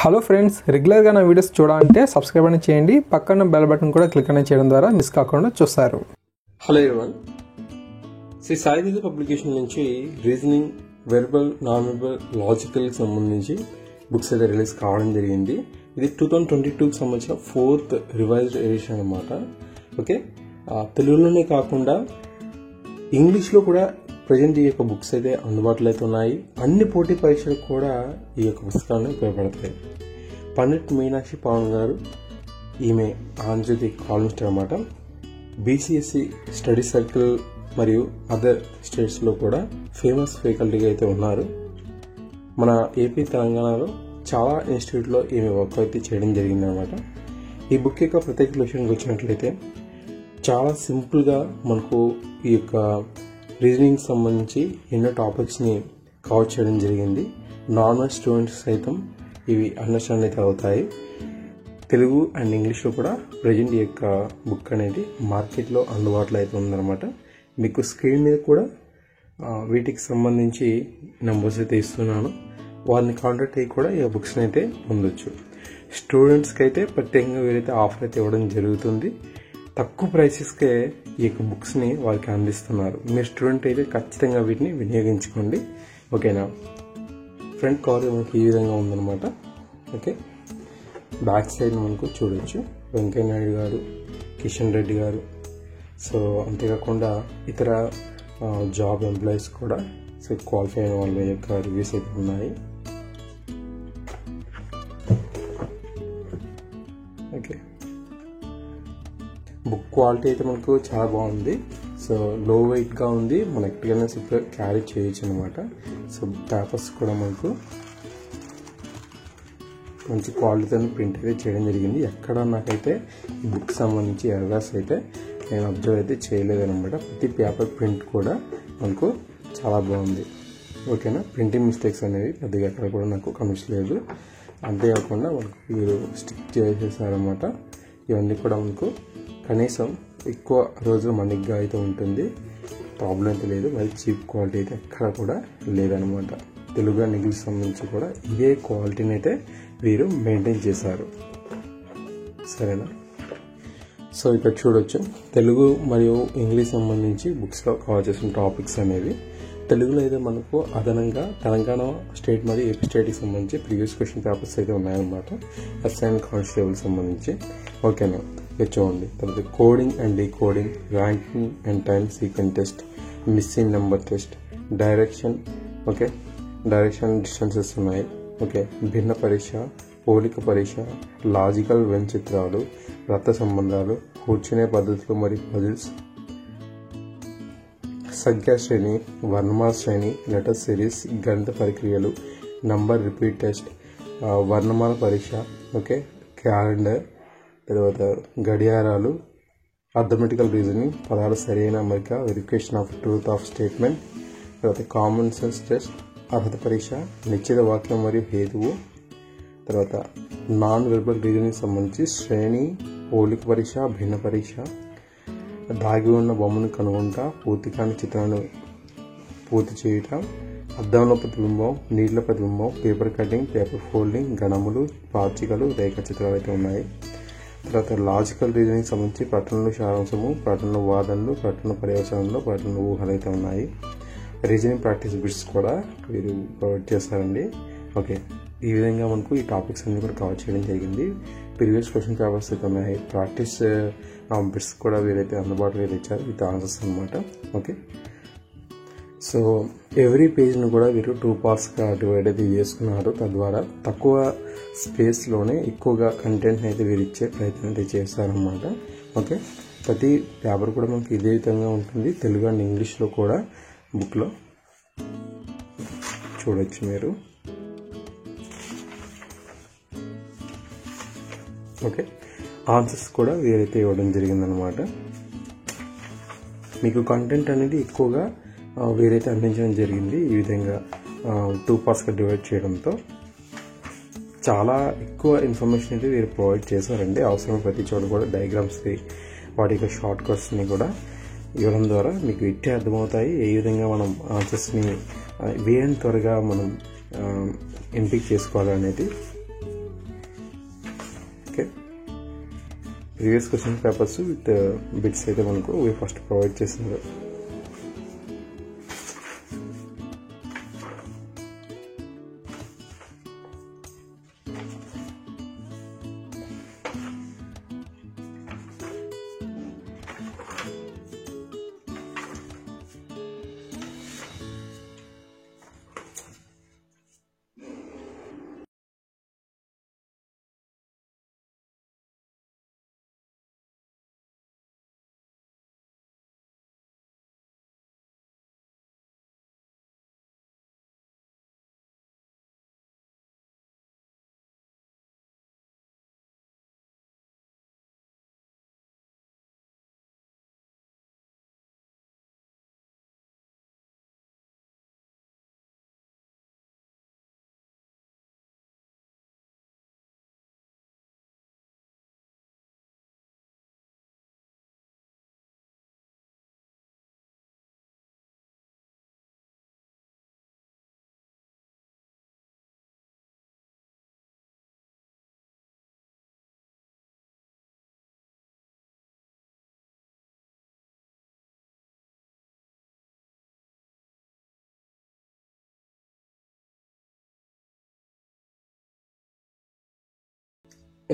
Hello friends, రెగ్యులర్గా నా videos చూడాలంటే సబ్స్క్రైబ్ అని చేయండి. పక్కన బెల్ బటన్ కూడా క్లిక్ అని చేయడం ద్వారా మిస్ కాకుండా చూస్తారు. Hello everyone, Sri Sai Teja publication నుంచి reasoning, verbal, non verbal, logical సంబంధించి బుక్స్ అయితే రిలీజ్ కావడం జరిగింది. ఇది 2022కి సంబంధించిన 4th రివైజ్డ్ ఎడిషన్ అనమాట. ఓకే, తెలుగులోనే కాకుండా ఇంగ్లీష్లో కూడా ప్రజెంట్ ఈ యొక్క బుక్స్ అయితే అందుబాటులో అయితే ఉన్నాయి. అన్ని పోటీ పరీక్షలకు కూడా ఈ యొక్క పుస్తకాలను ఉపయోగపడతాయి. పండిట్ మీనాక్షి పవన్ గారు, ఈమె ఆంధ్రజ్యోతి కాలమిస్ట్ అనమాట. బీసీఎస్సీ స్టడీ సర్కిల్ మరియు అదర్ స్టేట్స్లో కూడా ఫేమస్ ఫ్యాకల్టీగా అయితే ఉన్నారు. మన ఏపీ తెలంగాణలో చాలా ఇన్స్టిట్యూట్లో ఈమె వర్క్ అయితే చేయడం జరిగిందనమాట. ఈ బుక్ యొక్క ప్రత్యేక విషయానికి వచ్చినట్లయితే చాలా సింపుల్గా మనకు ఈ యొక్క రీజనింగ్ సంబంధించి ఎన్నో టాపిక్స్ని కవర్ చేయడం జరిగింది. నార్మల్ స్టూడెంట్స్ సైతం ఇవి అండర్స్టాండ్ అయితే అవుతాయి. తెలుగు అండ్ ఇంగ్లీష్లో కూడా ప్రజెంట్ ఈ యొక్క బుక్ అనేది మార్కెట్లో అందుబాటులో అయితే ఉందన్నమాట. మీకు స్క్రీన్ మీద కూడా వీటికి సంబంధించి నెంబర్స్ అయితే ఇస్తున్నాను. వారిని కాంటాక్ట్ అయ్యి కూడా ఈ బుక్స్ని అయితే పొందొచ్చు. స్టూడెంట్స్కి అయితే ప్రత్యేకంగా వీరైతే ఆఫర్ అయితే ఇవ్వడం జరుగుతుంది. తక్కువ ప్రైసెస్కే ఈ యొక్క బుక్స్ని వారికి అందిస్తున్నారు. మీరు స్టూడెంట్ అయితే ఖచ్చితంగా వీటిని వినియోగించుకోండి. ఓకేనా, ఫ్రంట్ కవర్ మనకి ఈ విధంగా ఉందన్నమాట. ఓకే, బ్యాక్ సైడ్ మనకు చూడొచ్చు వెంకయ్య నాయుడు గారు, కిషన్ రెడ్డి గారు, సో అంతేకాకుండా ఇతర జాబ్ ఎంప్లాయీస్ కూడా సో క్వాలిఫై అయిన వాళ్ళ యొక్క రివ్యూస్ అయితే ఉన్నాయి. ఓకే, బుక్ క్వాలిటీ అయితే మనకు చాలా బాగుంది. సో లో వెయిట్గా ఉంది, మన ఎక్కడికైనా ఇప్పుడు క్యారీ చేయొచ్చు అనమాట. సో పేపర్స్ కూడా మనకు మంచి క్వాలిటీతో ప్రింట్ అయితే చేయడం జరిగింది. ఎక్కడ నాకైతే ఈ బుక్ సంబంధించి ఎర్రర్స్ అయితే నేను అబ్జర్వ్ అయితే చేయలేదన్నమాట. ప్రతి పేపర్ ప్రింట్ కూడా మనకు చాలా బాగుంది. ఓకేనా, ప్రింటింగ్ మిస్టేక్స్ అనేవి పెద్దగా ఎక్కడ కూడా నాకు కనిపించలేదు. అంతేకాకుండా మనకు వీరు స్టిక్ చేసేసారనమాట. ఇవన్నీ కూడా మనకు కనీసం ఎక్కువ రోజులు మనిగ్గా అయితే ఉంటుంది, ప్రాబ్లం అయితే లేదు. మరి చీప్ క్వాలిటీ అయితే ఎక్కడ కూడా లేదనమాట. తెలుగు అండ్ ఇంగ్లీష్ సంబంధించి కూడా ఇదే క్వాలిటీని అయితే వీరు మెయింటైన్ చేశారు. సరేనా, సో ఇక్కడ చూడొచ్చు తెలుగు మరియు ఇంగ్లీష్ సంబంధించి బుక్స్లో కవర్ చేసిన టాపిక్స్ అనేవి. తెలుగులో అయితే మనకు అదనంగా తెలంగాణ స్టేట్ మరియు ఏపీ స్టేట్కి సంబంధించి ప్రీవియస్ క్వశ్చన్ పేపర్స్ అయితే ఉన్నాయన్నమాట. ఎస్ఐ అండ్ కానిస్టేబుల్ సంబంధించి. ఓకేనా, ఇక చూడండి. తర్వాత coding and decoding, ranking and time sequence test, missing number test, direction. Okay, direction distances ఉన్నాయి. ఓకే, భిన్న పరీక్ష, పోలిక పరీక్ష, లాజికల్ వెన్ చిత్రాలు, రక్త సంబంధాలు, కూర్చునే పద్ధతులు మరియు పజిల్స్, సంఖ్యా శ్రేణి, వర్ణమాల శ్రేణి, లెటర్ సిరీస్, గణిత ప్రక్రియలు, నంబర్ రిపీట్ టెస్ట్, వర్ణమాల పరీక్ష. ఓకే, క్యాలెండర్, తర్వాత గడియారాలు, అర్థమెటికల్ రీజనింగ్, పదాల సరైన అమరిక, verification of truth of statement, తర్వాత కామన్ సెన్స్ టెస్ట్, అర్హత పరీక్ష, నిశ్చిత వాక్యం మరియు హేతువు, తర్వాత నాన్ వెర్బల్ రీజనింగ్ సంబంధించి శ్రేణి, పోలిక పరీక్ష, భిన్న పరీక్ష, దాగి ఉన్న బొమ్మను కనుగొంటా, పూర్తి కాని చిత్రాన్ని పూర్తి చేయటం, అద్దంలో ప్రతిబింబం, నీళ్ల ప్రతిబింబం, పేపర్ కటింగ్, పేపర్ ఫోల్డింగ్, గణములు, పాచికలు, రేఖా చిత్రాలు అయితే ఉన్నాయి. తర్వాత లాజికల్ రీజనింగ్ సంబంధించి ప్రకటనలు సారాంశము, ప్రకటనలు వాదనలు, ప్రకటన పర్యవసనంలో ప్రకటనలు ఊహలు అయితే ఉన్నాయి. రీజనింగ్ ప్రాక్టీస్ బిట్స్ కూడా వీరు ప్రొవైడ్ చేస్తారండి. ఓకే, ఈ విధంగా మనకు ఈ టాపిక్స్ అన్ని కూడా కవర్ చేయడం జరిగింది. ప్రీవియస్ క్వశ్చన్ పేపర్స్ అయితే ఉన్నాయి. ప్రాక్టీస్ బిట్స్ కూడా వీరైతే అందుబాటులో ఇచ్చారు విత్ ఆన్సర్స్ అనమాట. ఓకే, సో ఎవ్రీ పేజ్ను కూడా వీరు 2 పార్ట్స్గా డివైడ్ అయితే చేసుకున్నారు. తద్వారా తక్కువ స్పేస్లోనే ఎక్కువగా కంటెంట్ని అయితే వీరు ఇచ్చే ప్రయత్నం అయితే చేస్తారనమాట. ఓకే, ప్రతి పేపర్ కూడా మనకి ఇదే విధంగా ఉంటుంది. తెలుగు అండ్ ఇంగ్లీష్లో కూడా బుక్లో చూడొచ్చు మీరు. ఓకే, ఆన్సర్స్ కూడా వీరైతే ఇవ్వడం జరిగిందనమాట. మీకు కంటెంట్ అనేది ఎక్కువగా వీరైతే అందించడం జరిగింది. ఈ విధంగా 2 పార్ట్స్గా డివైడ్ చేయడంతో చాలా ఎక్కువ ఇన్ఫర్మేషన్ అయితే వీరు ప్రొవైడ్ చేశారండి. అవసరం ప్రతి చోట కూడా డయాగ్రామ్స్, వాటి యొక్క షార్ట్ కట్స్ని కూడా ఇవ్వడం ద్వారా మీకు ఇట్టే అర్థమవుతాయి. ఏ విధంగా మనం ఆన్సర్స్ని వీలైనంత త్వరగా మనం ఎంపిక చేసుకోవాలనేది okay, previous question papers with bits అయితే మనకు ఫస్ట్ ప్రొవైడ్ చేస్తున్నారు.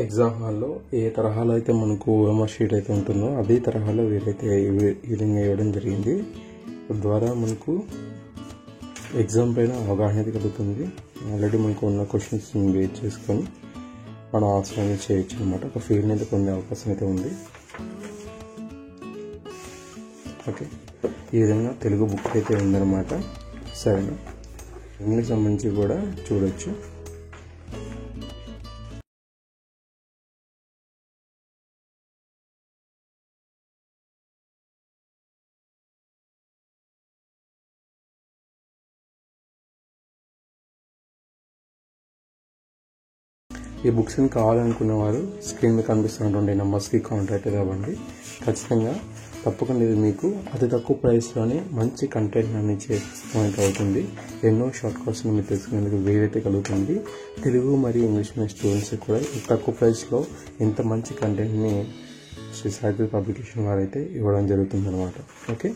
ఎగ్జామ్ హాల్లో ఏ తరహాలో అయితే మనకు ఓఎంఆర్ షీట్ అయితే ఉంటుందో అదే తరహాలో వీరైతే ఈ విధంగా ఇవ్వడం జరిగింది. తద్వారా మనకు ఎగ్జామ్ పైన అవగాహన అయితే కలుగుతుంది. ఆల్రెడీ మనకు ఉన్న క్వశ్చన్స్ బేస్ చేసుకొని మనం ఆన్సర్ అనేది చేయొచ్చు అనమాట. ఒక ఫీల్డ్ అయితే పొందే అవకాశం అయితే ఉంది. ఓకే, ఈ విధంగా తెలుగు బుక్ అయితే ఉందన్నమాట. సరేనా, ఇంగ్లీష్ సంబంధించి కూడా చూడొచ్చు. ఈ బుక్స్ని కావాలనుకున్న వారు స్క్రీన్ మీద కనిపిస్తున్నటువంటి నెంబర్స్కి కాంటాక్ట్ అవ్వండి. ఖచ్చితంగా తప్పకుండా ఇది మీకు అతి తక్కువ ప్రైస్లోనే మంచి కంటెంట్ అనేది చేసినట్టు అవుతుంది. ఎన్నో షార్ట్ కోర్స్ని మీరు తెలుసుకునేందుకు వీలైతే కలుగుతుంది. తెలుగు మరియు ఇంగ్లీష్ మీడియం స్టూడెంట్స్కి కూడా తక్కువ ప్రైస్లో ఇంత మంచి కంటెంట్ని శ్రీ సాయి పబ్లికేషన్ వారైతే ఇవ్వడం జరుగుతుంది అనమాట. Okay,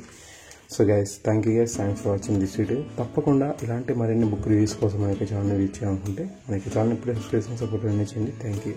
so guys, thank you guys, thanks for watching this video. తప్పకుండా ఇలాంటి మరిన్ని బుక్ రివ్యూస్ కోసం మనకి ఛానల్ రీచ్ చేయాలనుకుంటే మనకి ఛానల్ ఇప్పుడే సబ్స్క్రిప్షన్ సపోర్ట్ అనేది చేయండి. Thank you.